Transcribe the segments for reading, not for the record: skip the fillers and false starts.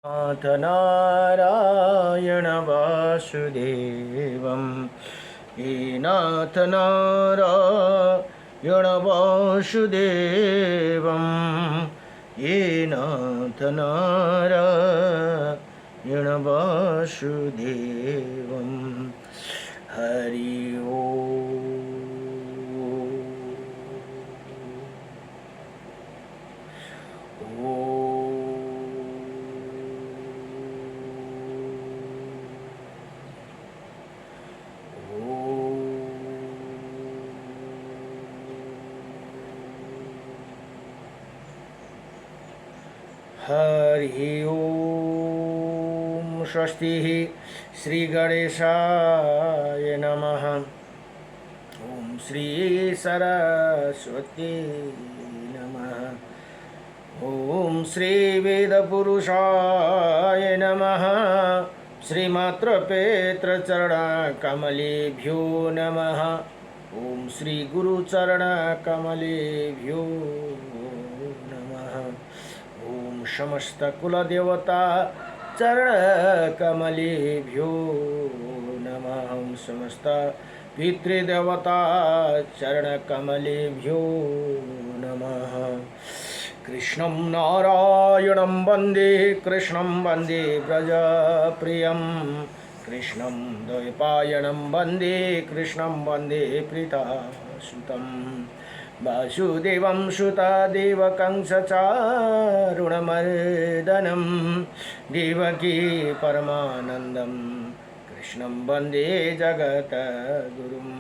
नाथ नारायण वासुदेवं हे नाथ नारायण वासुदेवं हे नाथ नारायण वासुदेवं हरि हरि ओम स्वस्ति श्री गणेशाय नमः। ओम श्री सरस्वती नमः। ओम श्री वेदपुरुषाय नमः। श्रीमात्रपेत्रचरणकमलेभ्यो नमः। ओम श्री गुरुचरणकमलेभ्यो नमः। ओम समस्त कुलदेवता चरणकमलेभ्यो नमः। ओम समस्त पितृदेवता चरणकमलेभ्यो नमः। कृष्णं नारायणं वन्दे कृष्णं वन्दे व्रजप्रियं कृष्णं द्वैपायनं वन्दे कृष्णं वन्दे प्रीतासुतं वासुदेवं सुतदेवकं सचारुणमर्दनं देवकी परमानन्दं कृष्णं वन्दे जगद्गुरुं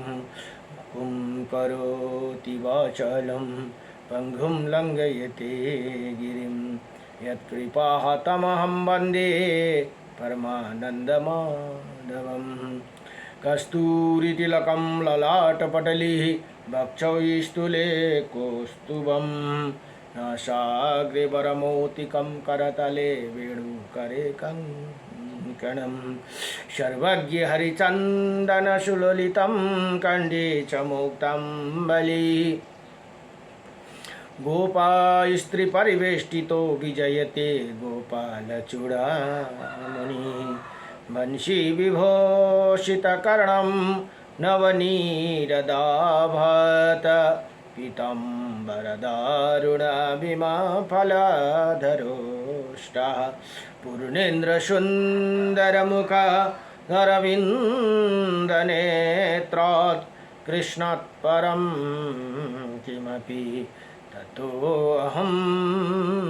मुखं करोति वाचालं पंगुं लंघयते गिरिं यत्कृपातमहं वन्दे परमानन्दमाधवं कस्तूरितिलकं ललाटपटले वक्षस्थले कौस्तुभं नासाग्रे वरमौक्तिकं करतले वेणुकरे कङ्कणं सर्वज्ञ हरिचन्दनसुललितं कण्ठे च मुक्तं बलि गोपास्त्रीपरिवेष्टितो विजयते गोपालचूडामणि वंशी विभूषितकर्णं नवनीरदाभत पीताम्बरदारुणाभिमाफलधरोष्टः पूर्णेन्द्रसुन्दरमुख अरविन्दनेत्रात् कृष्णात् परं किमपि ततोऽहं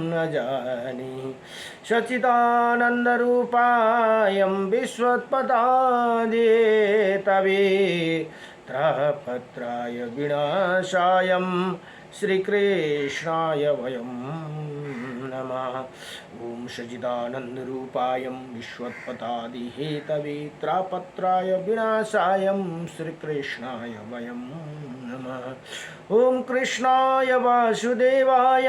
न जाने। सच्चिदानन्दरूपायं विश्वोत्पत्यादिहेतवे विनाशायं श्रीकृष्णाय वयं नमः। ओम सच्चिदानन्दरूपायं विश्वोत्पत्यादिहेतवे विनाशायं श्रीकृष्णाय वयं नमः। ओम कृष्णाय वासुदेवाय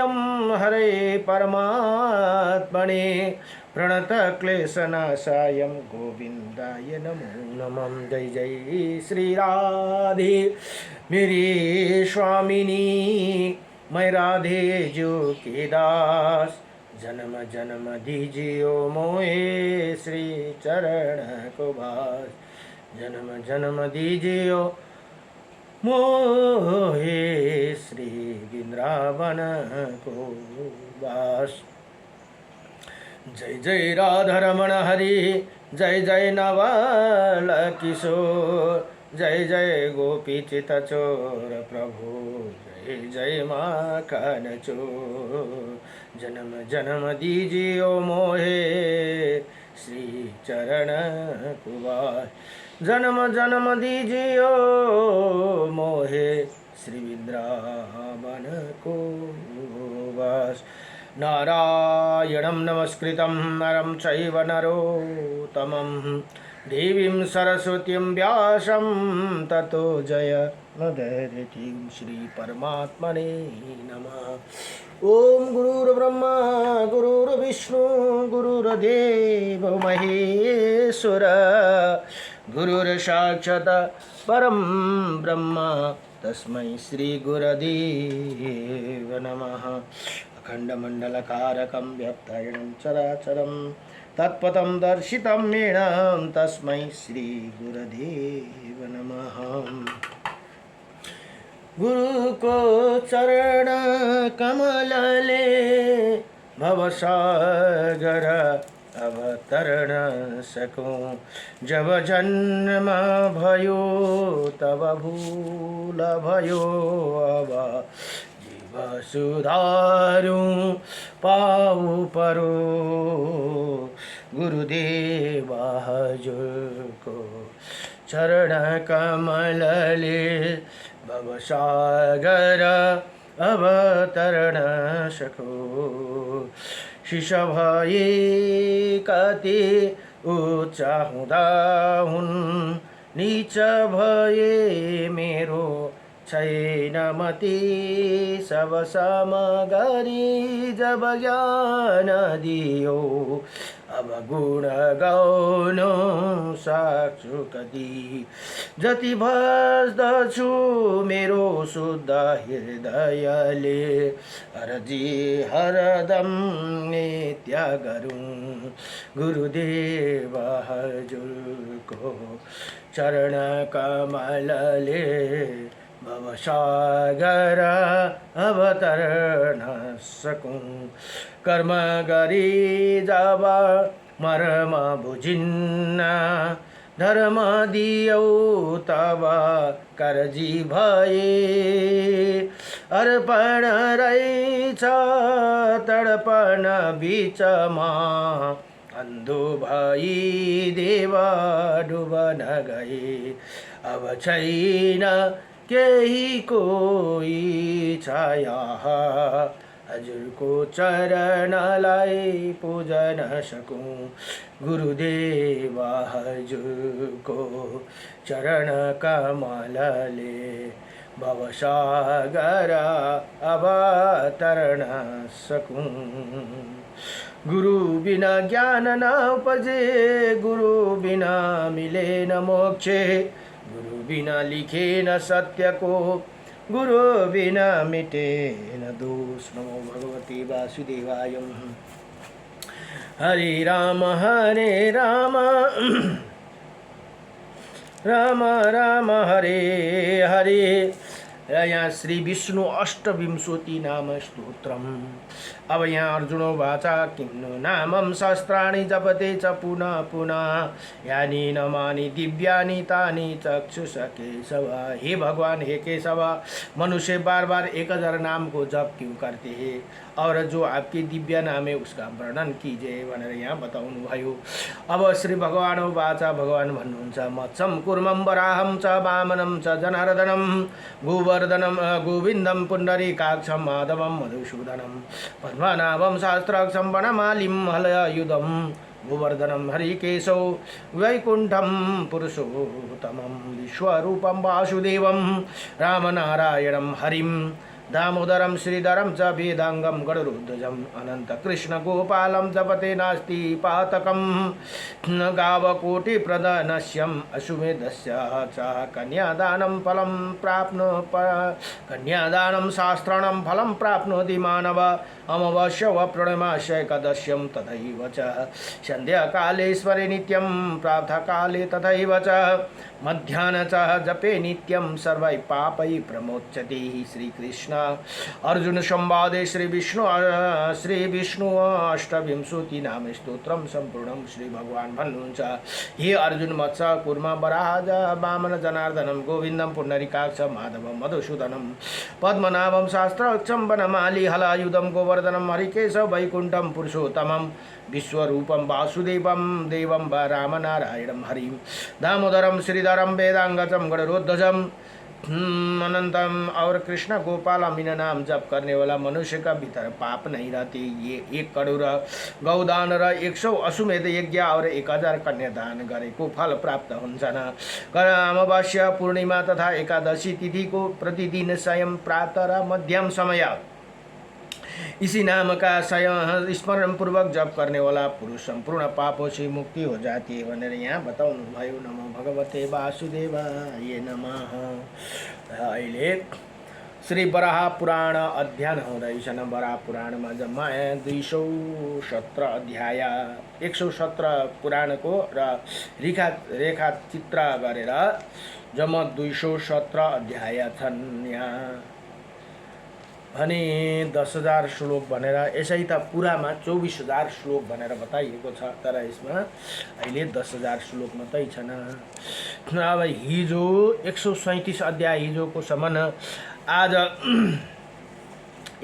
हरे परमात्मने प्रणतक्लेशनाशाय गोविंदाय नमो नमः। जय जय श्री राधे मेरी स्वामिनी, मैं राधे जो के दास, जन्म जन्म दीजियो मोहे श्री चरण को बास, जन्म जन्म दीजियो मोहे श्री वृंदावन को बास। जय जय राधा रमण हरि, जय जय नवल किशोर, जय जय गोपी चितचोर प्रभु, जय जय माखन चोर, जन्म जन्म दीजियो मोहे श्री चरण कुबार, जन्म जन्म दीजियो मोहे श्री वृंदावन को वास। नारायणं नमस्कृतं नरं चैव नरोत्तमं, देवीं सरस्वतीं व्यासं ततो जयमुदीरयेत्। श्री परमात्मने नमः। ओम गुरुर्ब्रह्मा गुरुर्विष्णु गुरुर्देव महेश्वर, गुरुर्साक्षात् परं ब्रह्म तस्मै श्री गुरुदेव नमः। अखंडमंडलकारकं व्याप्तायनं चराचरं तत्पदं दर्शितं येन तस्मै श्रीगुरुदेव नमः। गुरुको चरण कमलले भवसागर अवतरण सकूं, जब जन्म भयो तब भूल भयो, अब जीव सुधारूं पाऊ परो। गुरुदेव हजुरको चरण कमलले भवसागर अवतरण सकूं, शिष्य भए कति उच्च हुँदा हुन्, नीच भए मेरो छैन मति, सब सम गरी जब ज्ञान दियो, अब गुण गाउनु सक्छु कति। जति भज्दछु मेरो शुद्ध हृदयले, हरजी हरदम नित्य गरौँ। गुरुदेव हजुरको चरण कमलले भवसागर अवतरण सकूं, कर्म गरी जब मर्म बुझिन्न, धर्म दियौ तब करजी भए, अर्पण रहेछ तडपण बिचमा, अन्धो भई देव डुबन गए, अब छैन केही कोही छाया, हजुरको चरणलाई पूजन सकूं। गुरुदेव हजुरको चरण कमलले भवसागर अवतरण सकूं। गुरु बिना ज्ञान न उपजे, गुरु बिना मिले न मोक्षे, गुरु बिना लिखे न सत्य को, गुरु बिना मिटे न दोष। नमो भगवते वासुदेवाय। हरे राम राम राम हरे हरे। यहाँ श्री विष्णु अष्टविंशति नाम स्तोत्रम। अब यहाँ अर्जुनो वाचा किन्नु नामं शस्त्राणि जपते च पुनः पुनः, यानि नमानि दिव्यानि तानि चक्षुष केशव। हे भगवान, हे केशव, मनुष्य बार बार 1000 नाम को जप क्यों करते हैं, और जो आपके दिव्य नाम है उसका वर्णन कीजिए भनेर यहाँ बताउनु भयो। अब श्री भगवान वाचा, भगवान भन्नुहुन्छ मत्सम कुर्मं वराहं च वामनं च जनार्दनं, गोवर्धनं गोविन्दं पुण्डरीकाक्षं माधवं मधुसूदनं, पद्मनाभं सहस्राक्षं वनमालिं हलयुधं, गोवर्धनं हरिकेशौ वैकुण्ठं पुरुषोत्तमं, विश्वरूपं वासुदेवं रामनारायणं हरिं, दामोदरं श्रीधरं च वेदांगं गरुडध्वजं, अनन्तकृष्ण गोपालं जपते नास्ति पातकं, गावकोटिप्रदनश्यम् अश्वमेधस्य च कन्यादानं फलं कन्यादानं शास्त्राणां फलं प्राप्नोति मानव, अमावास्या व पूर्णिमास्य एकादश्यं तथैव च, सन्ध्याकालेश्वरे नित्यं प्रातःकाले तथैव च, मध्याह्न च जपे नित्यं सर्वै पापै प्रमोच्यते। श्री कृष्ण अर्जुन संवादे श्री विष्णु अष्टविंशति नाम स्तोत्रम संपूर्णम। श्री भगवान भन्नुहुन्छ हे अर्जुन, मत्स्य कूर्म वराह वामन जनार्दनम, गोविन्दम पुण्डरीकाक्ष माधवम मधुसूदनम, पद्मनाभम शास्त्राक्षं वनमाली हलायुधम, गोवर्धनम हरिकेशव वैकुण्ठम पुरुषोत्तमम, विश्वरूपम वासुदेवम देवम व रामनारायणम हरिं, दामोदरम श्रीधरम वेदांगचम गरुडध्वजम, अनंतम और कृष्ण गोपालम। इन नाम जप करने वाला मनुष्य का भीतर पाप नहीं रहते। ये 1 करोड़ गौदान र 100 अश्वमेध यज्ञ और 1000 कन्यादान गरेको फल प्राप्त हुन्छन्। अमावास्या पूर्णिमा तथा एकादशी तिथि को प्रतिदिन स्वयं प्रातः र मध्यम समय इसी नाम का स्मरण पूर्वक जप करने वाला पुरुष संपूर्ण पापों से मुक्ति हो जाती है भनेर यहाँ बताउनु भयो। नमो भगवते वासुदेवाय नमः। अहिले श्री वराह पुराण अध्ययन हुँदैछन्। वराह पुराणमा जम्मा 217 अध्याय 117 पुराणको र रेखा चित्र गरेर जम्मा 217 अध्याय छन्। यहाँ भने 10,000 श्लोक भनेर, यसै त पुरामा 24,000 श्लोक भनेर बताइएको छ, तर यसमा अहिले 10,000 श्लोक मात्रै छन्। अब हिजो 137 अध्याय हिजोको सम्म, आज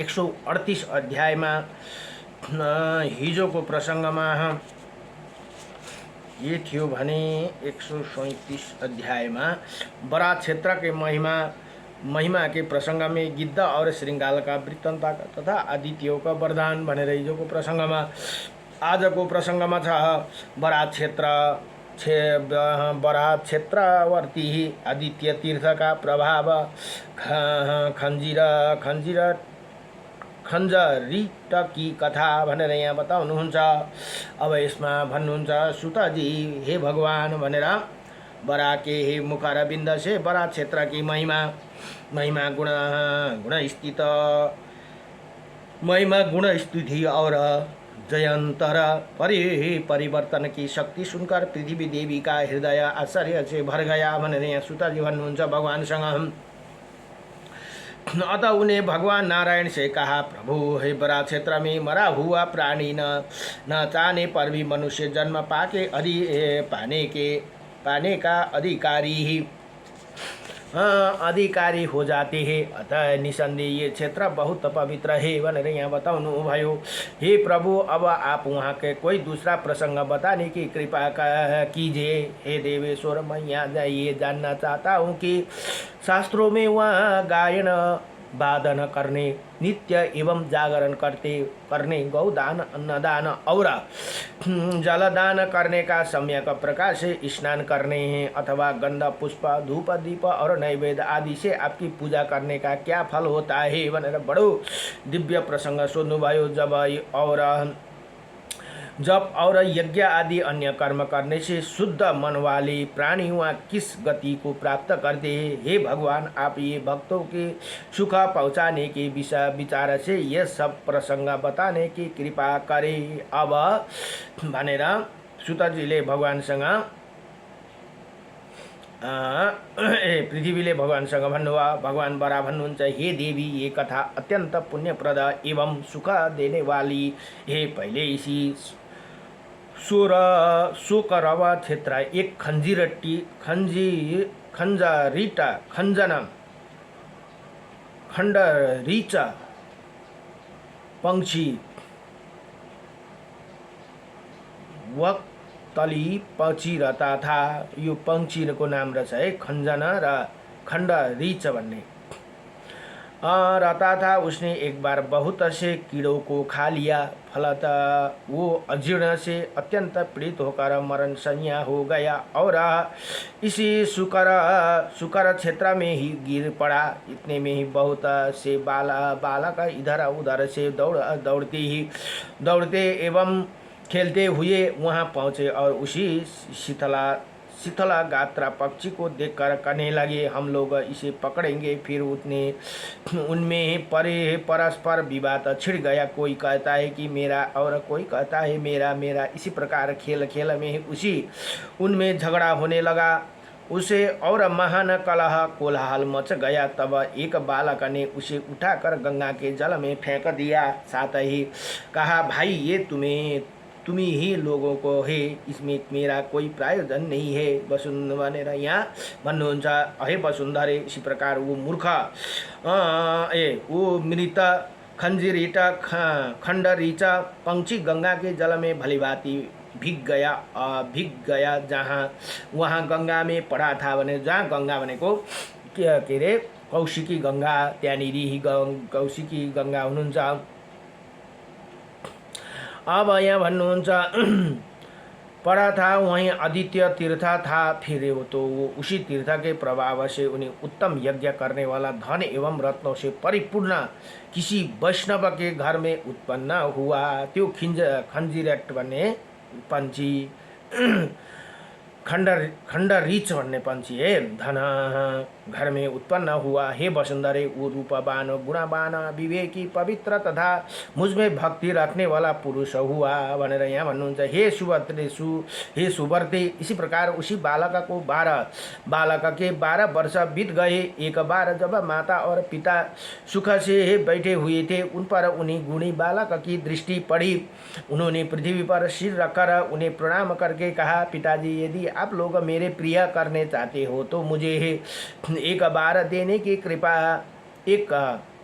138 अध्यायमा हिजोको प्रसङ्गमा ये थियो भने 137 अध्यायमा बराह क्षेत्र के महिमा के प्रसंग में गिद्ध और श्रृंगाल का वृत्तांत तथा आदित्यों का वरदान भनेर हिजोको प्रसङ्गमा। आजको प्रसङ्गमा छ बराह क्षेत्रवर्ती आदित्य तीर्थ का प्रभाव खञ्जरीट की कथा भनेर यहाँ बताउनुहुन्छ। अब यसमा भन्नुहुन्छ, सुतजी हे भगवान भनेर बराह के हे मुखारविंद से बराह क्षेत्र की महिमा गुण स्थिति और जयंतर परिवर्तन की शक्ति सुनकर पृथ्वी देवी का हृदय आश्चर्य से भर गया भनेर यहाँ सुताजी भन्नुहुन्छ भगवानसँग। अतः उन्हें भगवान नारायण से कहा, प्रभु हे बराह क्षेत्र में मरा हुआ प्राणी न चाहने पर भी मनुष्य जन्म पाने का अधिकारी हो जाते हैं। अतः निसंदेह ये क्षेत्र बहुत पवित्र है भनेर यहाँ बताउनु भयो। हे प्रभु, अब आप वहाँ के कोई दूसरा प्रसंग बताने की कृपा कीजिए। हे देवेश्वर, मैं यहाँ ये जानना चाहता हूँ कि शास्त्रों में वहाँ गायन वादन करने, नित्य एवं जागरण करने, गौदान, अन्नदान और जलदान करने का सम्यक प्रकार से स्नान करने हैं अथवा गंध पुष्प धूप दीप और नैवेद्य आदि से आपकी पूजा करने का क्या फल होता है भनेर बडो दिव्य प्रसंग सोध्नुभयो। जब और यज्ञ आदि अन्य कर्म करने से शुद्ध मन वाले प्राणी वहाँ किस गति को प्राप्त करते हैं। हे भगवान, आप ये भक्तों के सुख पहुँचाने के विचार से यह सब प्रसंग बताने की कृपा करें। अब भनेर सुतजीले भगवानसँग पृथ्वीले भगवानसँग भन्नुभयो। भगवान बराह भन्नुहुन्छ, हे देवी, ये कथा अत्यंत पुण्यप्रद एवं सुख देने वाली है। पहले इसी सोकरव क्षेत्र एक खण्डरीच पंक्षी वक्तली पचिरहता था। यो पंक्षीको नाम रहेछ है खञ्जना र खण्डरीच भन्ने रहता था। उसने एक बार बहुत से कीड़ों को खा लिया, फलत वो अजीर्ण से अत्यंत पीड़ित होकर मरण संज्ञा हो गया और इसी सुकर क्षेत्र में ही गिर पड़ा। इतने में ही बहुत से बालक इधर उधर से दौड़ते एवं खेलते हुए वहाँ पहुँचे और उसी शीतला गात्रा पक्षी को देखकर कहने लगे, हम लोग इसे पकड़ेंगे। फिर उनमें परस्पर विवाद छिड़ गया। कोई कहता है कि मेरा और कोई कहता है मेरा। इसी प्रकार खेल में उनमें झगड़ा होने लगा। उसे और महान कोलाहल मच गया। तब एक बालक ने उसे उठाकर गंगा के जल में फेंक दिया। साथ ही कहा, भाई, ये तुम्ही ही लोगों को है, इसमें मेरा कोई प्रायोजन नहीं है। वसुन्ध भनेर यहाँ भन्नुहुन्छ, हे वसुन्धरे, इसी प्रकार वो मूर्ख वो मृत खण्डरीच पंक्षी गंगा के जल में भलीभांति भीग गया। जहाँ वहाँ गंगा में पड़ा था भने, जहाँ गंगा भनेको के अरे कौशिकी गंगा, त्यहाँनिर कौशिकी गंगा हुनुहुन्छ। अब यहाँ भन्नुहुन्छ, पड़ा था वहीं आदित्य तीर्थ था। फिर तो वो उसी तीर्थ के प्रभाव से उन्हें उत्तम यज्ञ करने वाला धन एवं रत्नों से परिपूर्ण किसी वैष्णव के घर में उत्पन्न हुआ। त्यो खञ्जिरट भन्ने पंक्षी खण्डरीच भन्ने पंक्षी है। घर में उत्पन्न हुआ। हे वसुंधरे, वो रूपवान गुणवान विवेकी पवित्र तथा मुझमें भक्ति रखने वाला पुरुष हुआ भनेर यहाँ भन्नुहुन्छ। हे सुभद्रेशु, हे सुवर्ते, इसी प्रकार उसी बालक के 12 वर्ष बीत गए। एक बार जब माता और पिता सुख से बैठे हुए थे, उन पर उन्हीं गुणी बालक की दृष्टि पड़ी। उन्होंने पृथ्वी पर सिर रखकर उन्हें प्रणाम करके कहा, पिताजी, यदि आप लोग मेरे प्रिय करने चाहते हो तो मुझे एक बार देने की कृपा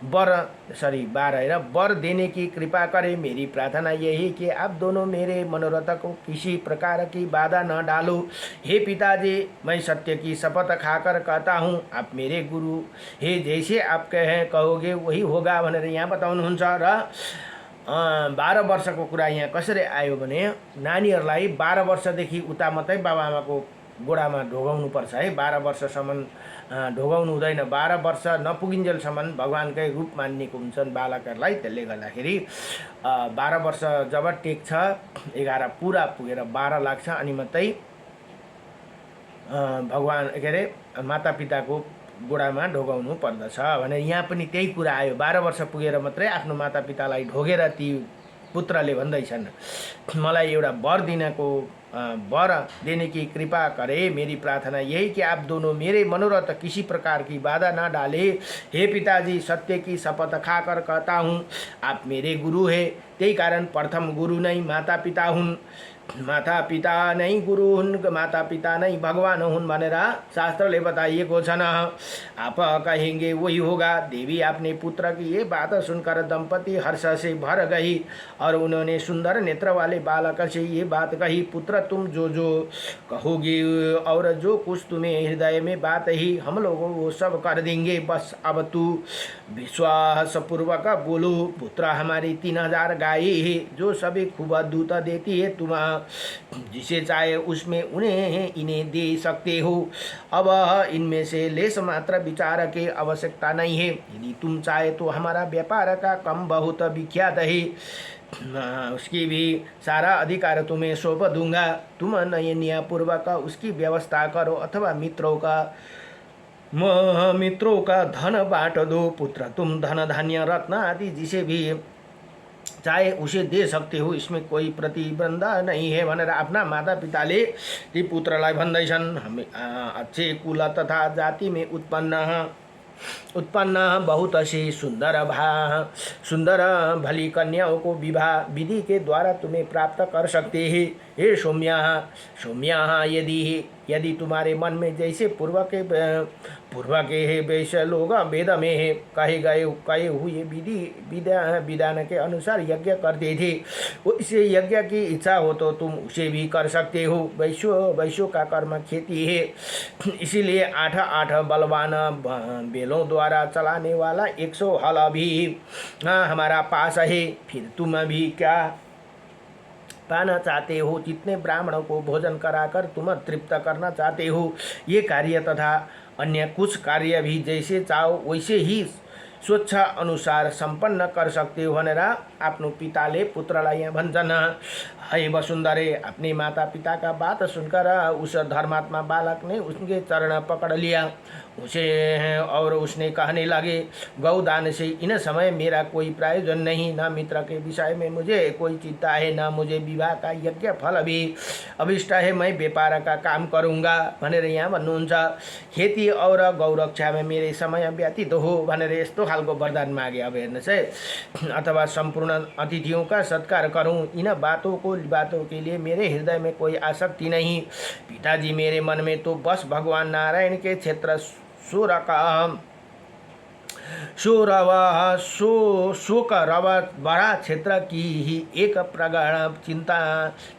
वर देने की कृपा करें। मेरी प्रार्थना यही कि आप दोनों मेरे मनोरथ को किसी प्रकार की बाधा न डालो। हे पिताजी, मैं सत्य की शपथ खाकर कहता हूँ, आप मेरे गुरु हे, जैसे आप कहोगे वही होगा भनेर यहाँ बताउनुहुन्छ। र 12 वर्षको कुरा यहाँ कसरी आयो भने नानीहरूलाई 12 वर्षदेखि उता मात्रै बाबाआमाको गोडामा ढोगाउनु पर्छ है। 12 वर्षसम्म ढोगाउनु हुँदैन। 12 वर्ष नपुगिन्जेलसम्म भगवानकै रूप मानिएको हुन्छन् बालकहरूलाई। त्यसले गर्दाखेरि 12 वर्ष जब टेक्छ, 11 पुरा पुगेर 12 लाग्छ, अनि मात्रै भगवान मातापिताको गोडामा ढोगाउनु पर्दछ भने यहाँ पनि त्यही कुरा आयो। 12 वर्ष पुगेर मात्रै आफ्नो मातापितालाई ढोगेर ती पुत्रले भन्दैछन्, मलाई एउटा वर देने की कृपा करे। मेरी प्रार्थना यही कि आप दोनों मेरे मनोरथ किसी प्रकार की बाधा न डाले। हे पिताजी, सत्य की शपथ खाकर कहता हूँ, आप मेरे गुरु है। त्यही कारण प्रथम गुरु नै माता पिता हुन्, माता पिता नै गुरु हुन्, माता पिता नै भगवान हुन् भनेर शास्त्रले बताइएको छन्। आप कहेंगे वही होगा। देवी, आपने पुत्र की ये बात सुनकर दंपति हर्ष से भर गई और उन्होंने सुंदर नेत्र वाले बालक से ये बात कही, पुत्र, तुम जो जो कहोगे और जो कुछ तुम्हें हृदय में बात ही, हम लोग वो सब कर देंगे। बस अब तू विश्वास पूर्वक बोलो। पुत्र, हमारी 3000 गाय है जो सभी खूब दूध देती है। तुम जिसे चाहे उसमें इन्हें दे सकते हो। अब इनमें से लेस मात्र विचार की आवश्यकता नहीं है। यदि तुम चाहे तो हमारा व्यापार का कम बहुत विख्यात है, उसकी भी सारा अधिकार तुम्हें सौंप दूंगा। तुम नयनीयपूर्वक उसकी व्यवस्था करो अथवा मित्रों का धन बांट दो। पुत्र, तुम धन धान्य रत्न आदि जिसे भी चाहे उसे दे सकते हो, इसमें कोई प्रतिबंध नहीं है भनेर आफ्ना माता पिताले ती पुत्रलाई भन्दैछन्। हामी अच्छे कुल तथा जाति में उत्पन्न बहुत सी सुंदर भली कन्याओं को विवाह विधि के द्वारा तुम्हें प्राप्त कर सकते हैं। हे सौम्या, यदि तुम्हारे मन में जैसे पूर्व के है वैसे लोग वेद में कहे हुए विधान के अनुसार यज्ञ करते थे, उसे यज्ञ की इच्छा हो तो तुम उसे भी कर सकते हो। वैश्यों का कर्म खेती है, इसीलिए 8 बलवान बेलों द्वारा चलाने वाला 100 हल भी हमारा पास है। फिर तुम भी क्या पाना चाहते हो? जितने ब्राह्मणों को भोजन कराकर तुम तृप्त करना चाहते हो, ये कार्य तथा अन्य कुछ कार्य भी जैसे चाहो वैसे ही स्वच्छ अनुसार संपन्न कर सकते हो भनेर आफ्नो पिताले पुत्रलाई यहाँ भन्छन्। हे वसुंधरे, अपने माता पिता का बात सुनकर उस धर्मात्मा बालक ने उसके चरण पकड़ लिया और उसने कहने लगे, गौदान से इन समय मेरा कोई प्रयोजन नहीं, न मित्र के विषय में मुझे कोई चिंता है, न मुझे विवाह का यज्ञ फल भी अभिष्ट है। मैं व्यापार का काम करूँगा भनेर यहाँ भन्नुहुन्छ। खेती और गौरक्षा में मेरे समय व्यतीत हो भनेर यस्तो खालको वरदान मागे। अब हेर्नुहोस् है, अथवा संपूर्ण अतिथियों का सत्कार करूँ, इन बातों के लिए मेरे हृदय में कोई आसक्ति नहीं। पिताजी, मेरे मन में तो बस भगवान नारायण के क्षेत्र शोकरव बड़ा क्षेत्र की ही एक प्रगाढ़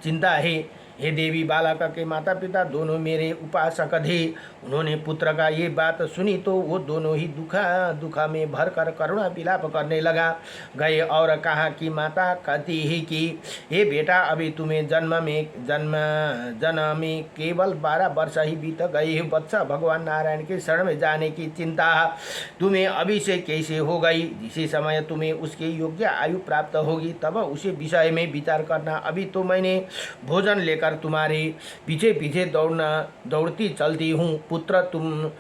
चिंता है। हे देवी, बालक के माता पिता दोनों मेरे उपासक थे। उन्होंने पुत्र का ये बात सुनी तो वो दोनों ही दुख में भर कर करुणा विलाप करने गए और कहा कि माता कहती है कि हे बेटा, अभी तुम्हें जन्म में केवल 12 वर्ष ही बीत गए। बच्चा, भगवान नारायण के शरण में जाने की चिंता तुम्हें अभी से कैसे हो गई? जिस समय तुम्हें उसके योग्य आयु प्राप्त होगी तब उसी विषय में विचार करना। अभी तो मैंने भोजन लेकर लेकर तुम्हारे पीछे पीछे दौड़ती चलती हूँ। पुत्र तुम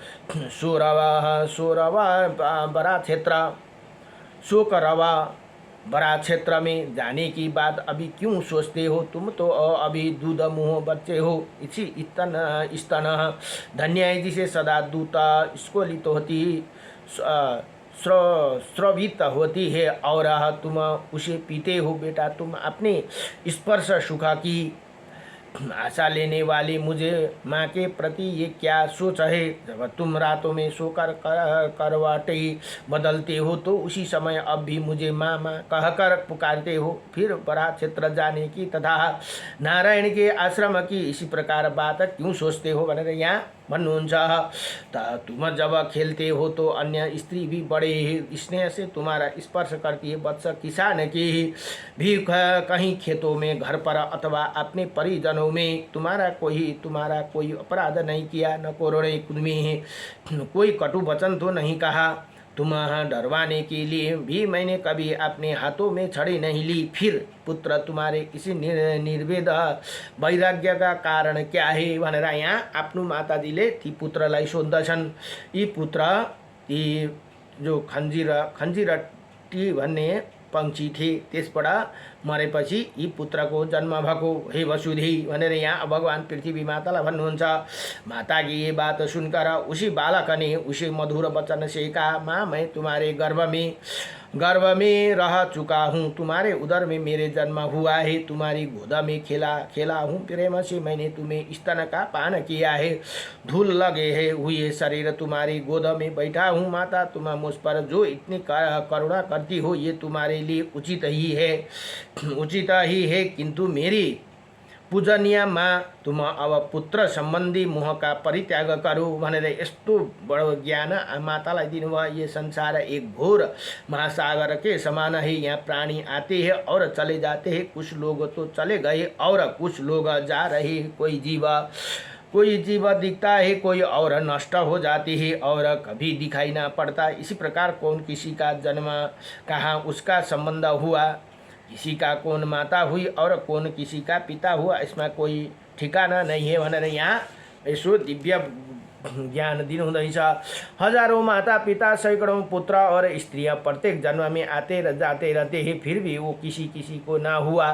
सोरवा बड़ा क्षेत्र शोक रवा बड़ा क्षेत्र में जाने की बात अभी क्यों सोचते हो? तुम तो अभी दूध मुँह बच्चे हो। इसी स्तन धन्य है जिसे सदा दूता स्खलित होती स्रवित होती है और तुम उसे पीते हो। बेटा तुम अपने स्पर्श सुख की आशा लेने वाली मुझे माँ के प्रति ये क्या सोच है? जब तुम रातों में सोकर करवटें बदलते हो तो उसी समय अब भी मुझे माँ माँ कहकर पुकारते हो। फिर बड़ा क्षेत्र जाने की तथा नारायण के आश्रम की इसी प्रकार बात क्यों सोचते हो भनेर यहाँ भन्नुहुन्छ। तुम जब खेलते हो तो अन्य स्त्री भी बड़े स्नेह से तुम्हारा स्पर्श करती है। वत्स किसान की भी कहीं खेतों में घर पर अथवा अपने परिजनों में तुम्हारा कोई अपराध नहीं किया, न कोरोड़े कुदमी कोई कटु वचन तो नहीं कहा। तुम्हें डरवाने के लिए भी मैंने कभी अपने हाथों में छड़ी नहीं ली। फिर पुत्र तुम्हारे इसी निर्वेद वैराग्य का कारण क्या है भनेर यहाँ आफ्नो माताजीले ती पुत्रलाई सोध्दछन्। यी पुत्र ती जो खञ्जिरटी भन्ने पंक्षी थिए त्यसबाट मरेपछि यी पुत्रको जन्म भएको हे वसुधे भनेर यहाँ भगवान पृथ्वी मातालाई भन्नुहुन्छ। माता की ये बात सुनकर उसी बालक ने उसे मधुर वचन से कहा, माँ मैं तुम्हारे गर्भ में रह चुका हूँ, तुम्हारे उदर में मेरे जन्म हुआ है, तुम्हारी गोद में खेला हूँ, प्रेम से मैंने तुम्हें स्तन का पान किया है, धूल लगे है हुए शरीर तुम्हारी गोद में बैठा हूँ। माता तुम मुझ पर जो इतनी करुणा करती हो ये तुम्हारे लिए उचित ही है, किंतु मेरी पूजनीय माँ तुम अब पुत्र सम्बन्धी मोह का परित्याग करो भनेर यस्तो बडो ज्ञान मातालाई दिनुभयो। ये संसार एक घोर महासागर के समान है, यहाँ प्राणी आते हैं और चले जाते हैं, कुछ लोग तो चले गए और कुछ लोग जा रहे। कोई जीव दिखता है, कोई और नष्ट हो जाती है और कभी दिखाई ना पड़ता। इसी प्रकार कौन किसी का जन्म कहाँ उसका संबंध हुआ, किसी का कौन माता हुई और कौन किसी का पिता हुआ, इसमें कोई ठिकाना नहीं है भनेर यहाँ यसो दिव्य ज्ञान दिनुहुँदैछ। हजारों माता पिता, सैकड़ों पुत्र और स्त्रियां प्रत्येक जन्म में आते जाते रहते हैं, फिर भी वो किसी को ना हुआ।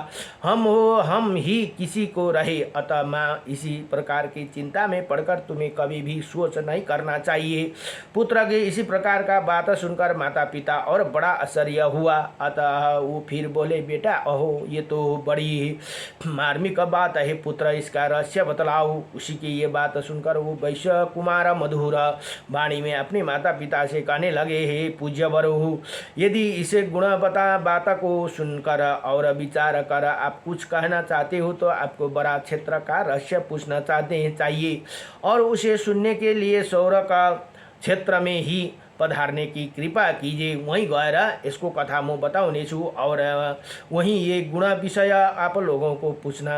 हम ही किसी को रहे। अतः माँ इसी प्रकार की चिंता में पड़कर तुम्हें कभी भी सोच नहीं करना चाहिए। पुत्र के इसी प्रकार का बात सुनकर माता पिता और बड़ा आश्चर्य हुआ। अतः वो फिर बोले, बेटा अहो ये तो बड़ी मार्मिक बात है, पुत्र इसका रहस्य बतलाओ। उसी की ये बात सुनकर वो वैश्य कुमार मधुर वाणी में अपने माता पिता से कहने लगे, हे पूज्य वरु, यदि इसे गुणवता बात को सुनकर और विचार कर आप कुछ कहना चाहते हो तो आपको बड़ा क्षेत्र का रहस्य पूछना चाहिए और उसे सुनने के लिए सौर का क्षेत्र में ही पधारने की कृपा कीजिए। वहीं गएर इसको कथा म बताउने छु और वहीं ये गुण विषय आप लोगों को पूछना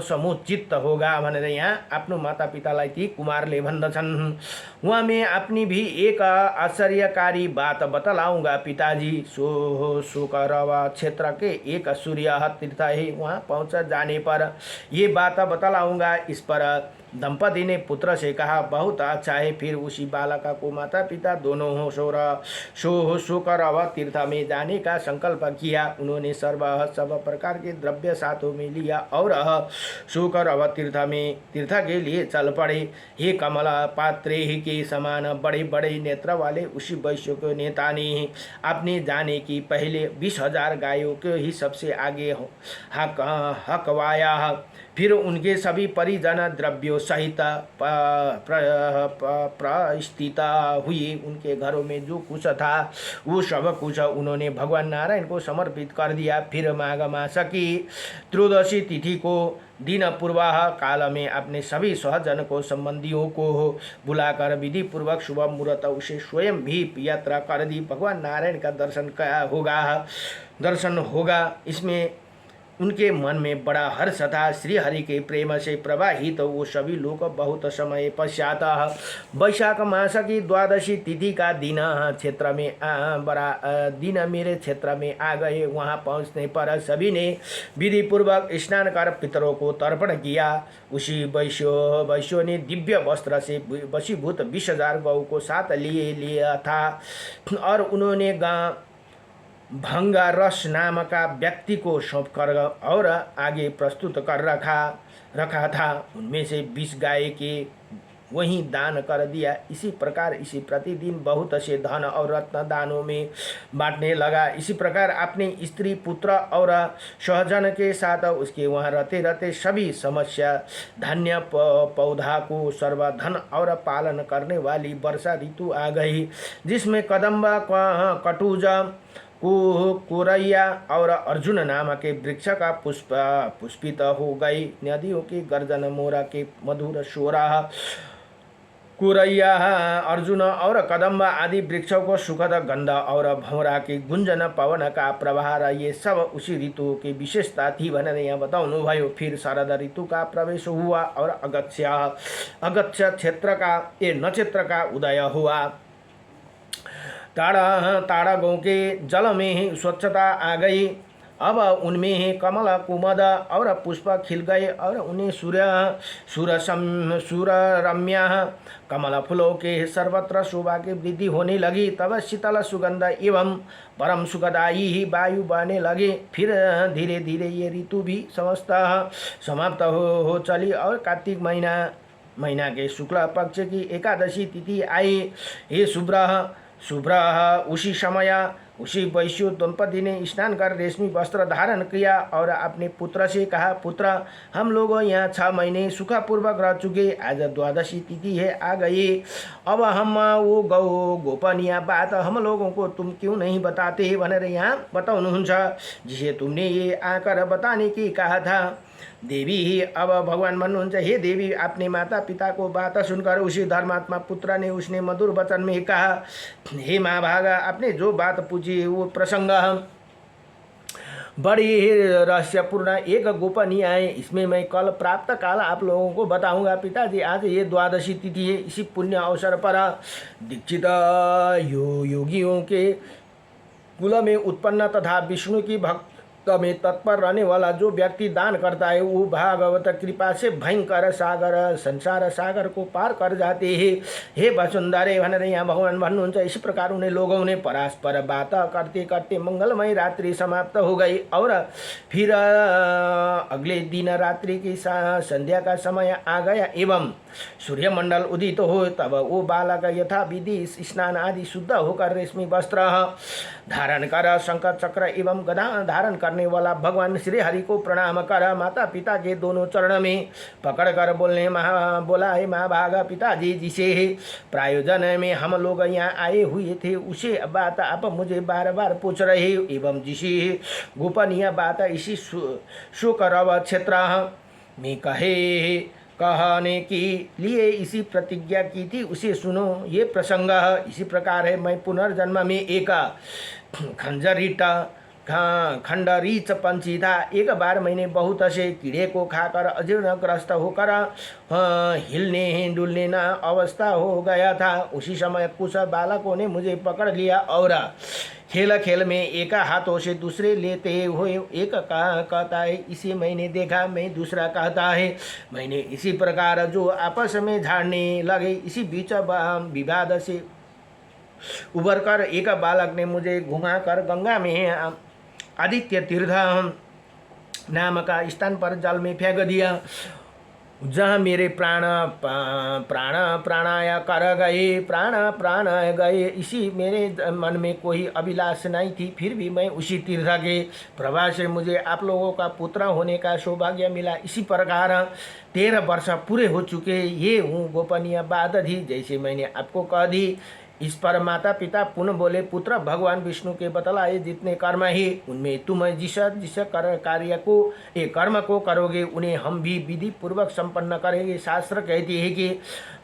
समुचित होगा भनेर यहाँ आफ्नो माता पितालाई ती कुमारले भन्दछन्। वहाँ मैं अपनी भी एक आश्चर्यकारी बात बतलाऊंगा पिताजी। शोकरवा क्षेत्र के एक सूर्य तीर्थ है, वहाँ पहुँच जाने पर ये बात बतलाऊंगा। इस पर दंपति ने पुत्र से कहा, बहुत अच्छा है। फिर उसी बालक को माता पिता दोनों शोकरवा तीर्थ में जाने का संकल्प किया। उन्होंने सब प्रकार के द्रव्य साथों में लिया और शोकरवा तीर्थ के लिए चल पड़े। हे कमला पात्रे के समान बड़े बड़े नेत्र वाले उसी वैश्य के नेता ने अपने जाने की पहले 20,000 गायों के ही सबसे आगे हकवाया। फिर उनके सभी परिजन द्रव्यों सहित प्रस्थित हुए। उनके घरों में जो कुछ था वो सब कुछ उन्होंने भगवान नारायण को समर्पित कर दिया। फिर माघ मास की त्रयोदशी तिथि को दिन पूर्वाह काल में अपने सभी सहजन को संबंधियों को बुलाकर विधि पूर्वक शुभ मुहूर्त उसे स्वयं भी यात्रा कर दी। भगवान नारायण का दर्शन होगा। इसमें उनके मन में बड़ा हर्ष था। श्री हरि के प्रेम से प्रवाहित तो वो सभी लोग बहुत समय पश्चात वैशाख मास की द्वादशी तिथि का दिन क्षेत्र में बड़ा दिन मेरे क्षेत्र में आ गए। वहाँ पहुँचने पर सभी ने विधि पूर्वक स्नान कर पितरों को तर्पण किया। उसी वैश्यों ने दिव्य वस्त्र से वशीभूत 20,000 गौ को साथ लिया था और उन्होंने भंगा रस नाम का व्यक्ति को सौंप कर और आगे प्रस्तुत कर रखा था। उनमें से 20 गाय के वहीं दान कर दिया। इसी प्रकार इसी प्रतिदिन बहुत से धन और रत्न दानों में बांटने लगा। इसी प्रकार अपने स्त्री पुत्र और सहजन के साथ उसके वहाँ रहते रहते सभी समस्या धान्य पौधा को सर्वधन और पालन करने वाली वर्षा ऋतु आ गई, जिसमें कदम्ब कटुज कुरैया और अर्जुन नाम के वृक्ष का पुष्पित हो गई। नदियों की गर्जन, मोरा के मधुर शोरा, कुरैया, अर्जुन और कदम्ब आदि वृक्षों को सुखद गंध और भंवरा की गुंजन, पवन का प्रभार, ये सब उसी ऋतु की विशेषता थी भनेर यहाँ बताउनु भयो। फिर शरद ऋतु का प्रवेश हुआ और अगत्य क्षेत्र का नक्षत्र का उदय हुआ। ताड़ा गाँव के जल में ही स्वच्छता आ गई। अब उनमें ही कमल कुमद और पुष्प खिल गए और उन्हें सूररम्य कमल फूलों के सर्वत्र शोभा की वृद्धि होने लगी। तब शीतल सुगंध एवं परम सुखदायी ही वायु बहने लगे। फिर धीरे धीरे ये ऋतु भी समाप्त हो चली और कार्तिक महीना के शुक्ल पक्ष की एकादशी तिथि आई। हे शुभ्र उसी समय उसी वैश्य दंपति ने स्नान कर रेशमी वस्त्र धारण किया और अपने पुत्र से कहा, पुत्र, हम लोग यहाँ 6 महीने सुखपूर्वक रह चुके। आज द्वादशी तिथि है आ गई। अब हम वो गोपनीय बात हम लोगों को तुम क्यों नहीं बताते भनेर यहाँ बताउनुहुन्छ, जिसे तुमने ये आकर बताने की कहा था। देवी ही अब भगवान भन्नुहुन्छ, हे देवी, अपने माता पिता को बात सुनकर उसी धर्मात्मा पुत्र ने उसने मधुर वचन में कहा, हे महाभागा, आपने जो बात पूछी वो प्रसंग बड़ी रहस्यपूर्ण एक गोपनीय है। इसमें मैं कल प्राप्त काल आप लोगों को बताऊंगा। पिताजी, आज ये द्वादशी तिथि है। इसी पुण्य अवसर पर दीक्षित योगियों के कुल में उत्पन्न तथा विष्णु की भक्त में तत्पर रहने वाला जो व्यक्ति दान करता है वो भागवत कृपा से भयंकर संसार सागर को पार कर जाते हैं। हे वसुंधरे भनेर यहाँ भगवान भन्नुहुन्छ। इस प्रकार उन्हें लोगों ने परस्पर बात करते करते मंगलमय रात्रि समाप्त हो गई और फिर अगले दिन रात्रि की संध्या का समय आ गया एवं सूर्यमंडल उदित हो। तब वो बालक यथा विधि स्नान आदि शुद्ध होकर रेशमी वस्त्र धारण कर शंख चक्र एवं गदा धारण करने वाला भगवान श्री हरि को प्रणाम कर माता पिता के दोनों चरण में पकड़ कर बोला, है महाभागा पिताजी, जिसे प्रायोजन में हम लोग यहाँ आए हुए थे उसे बात आप मुझे बार बार पूछ रहे हो एवं जिसे गोपनीय बात इसी शोकरव क्षेत्र में कहने के लिए इसी प्रतिज्ञा की थी उसे सुनो। ये प्रसंग इसी प्रकार है। मैं पुनर्जन्म में एक खंडरीच पंछी था। एक बार मैंने बहुत से कीड़े को खाकर अजीर्णग्रस्त होकर हिलने डुलने न अवस्था हो गया था। उसी समय कुछ बालकों ने मुझे पकड़ लिया और खेल खेल में एक हाथों से दूसरे लेते हुए एक कहता है इसे मैंने देखा, मैं दूसरा कहता है मैंने, इसी प्रकार जो आपस में झाड़ने लगे। इसी बीच विवाद से उबर कर एक बालक ने मुझे घुमाकर गंगा में आदित्य तीर्थ नाम का स्थान पर जल में फेंक दिया, जहाँ मेरे प्राणाया कर गए, प्राण गए। इसी मेरे मन में कोई अभिलाष नहीं थी, फिर भी मैं उसी तीर्थ के प्रभाव से मुझे आप लोगों का पुत्र होने का सौभाग्य मिला। इसी प्रकार 13 वर्ष पूरे हो चुके। ये हूँ गोपनीय बात थी, जैसे मैंने आपको कह दी। इस पर माता पिता पुनः बोले, पुत्र, भगवान विष्णु के बतलाए जितने कर्म है उनमें तुम जिस कार्य को कर्म को करोगे उन्हें हम भी विधि पूर्वक संपन्न करेंगे। शास्त्र कहती है कि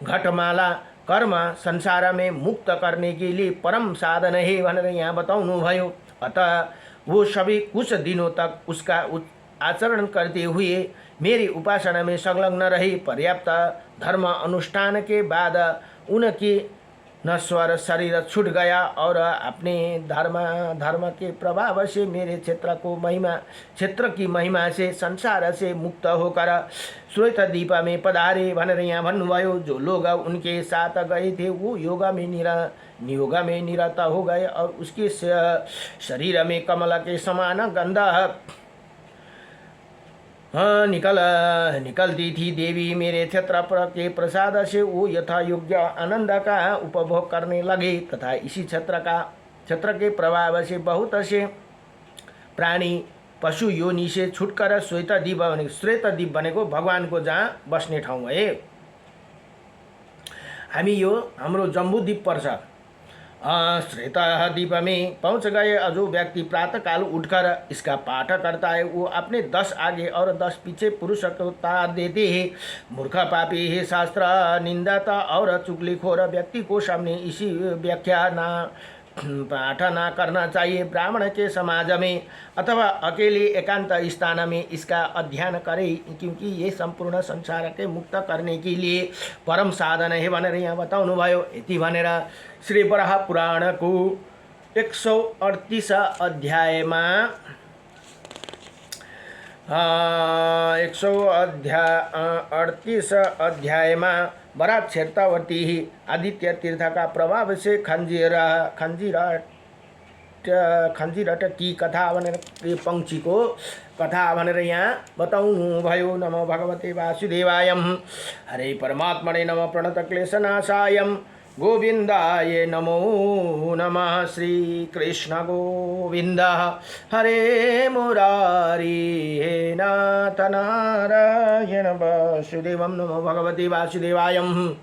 घटमाला कर्म संसार में मुक्त करने के लिए परम साधन है भनेर यहाँ बताउनु भयो। अतः वो सभी कुछ दिनों तक उसका आचरण करते हुए मेरी उपासना में संलग्न रही। पर्याप्त धर्म अनुष्ठान के बाद उनकी नश्वर शरीर छूट गया और अपने धर्म के प्रभाव से मेरे क्षेत्र की महिमा से संसार से मुक्त होकर श्वेत द्वीप में पधारे भनेर यहाँ भन्नुभयो। जो लोग उनके साथ गए थे वो योग में निरत हो गए और उसके शरीर में कमल के समान गंध निकलती थी। देवी मेरे क्षेत्र के प्रसाद से वो यथा योग्य आनंद का उपभोग करने लगे तथा इसी क्षेत्र के प्रभाव से बहुत से प्राणी पशु योनि से छुटकर श्वेत द्वीप बनेको भगवानको जहाँ बस्ने ठाउँ है। हामी यो हाम्रो जम्बू द्वीप पर्छ। श्वेत द्वीप में पहुँच गए। जो व्यक्ति प्रातःकाल उठकर इसका पाठ करता है वो अपने 10 आगे और 10 पीछे पुरुष को तार देते हैं। मूर्ख पापी है शास्त्र निंदाता और चुगलीखोर व्यक्ति को सामने इसी व्याख्या पाठ ना करना चाहिए। ब्राह्मण के समाज में अथवा अकेले एकांत स्थान में इसका अध्ययन करें क्योंकि ये संपूर्ण संसार के मुक्त करने के लिए परम साधन है भनेर यहाँ बताउनु भयो। यति भनेर श्री वराह पुराण को 138 अध्यायमा 138 अध्यायमा बरात क्षेत्रवर्ती आदित्य तीर्थ का प्रभाव से खंजीरट की कथा भनेर पंक्षी को कथा भनेर यहाँ बताउनु भयो। नमो भगवते वासुदेवायम हरे परमात्मने नमः प्रणत क्लेशनाशायम गोविंदाय नमो नमः। श्री कृष्ण गोविंद हरे मुरारी हे नाथ नारायण वासुदेवम। नमो भगवते वासुदेवायम।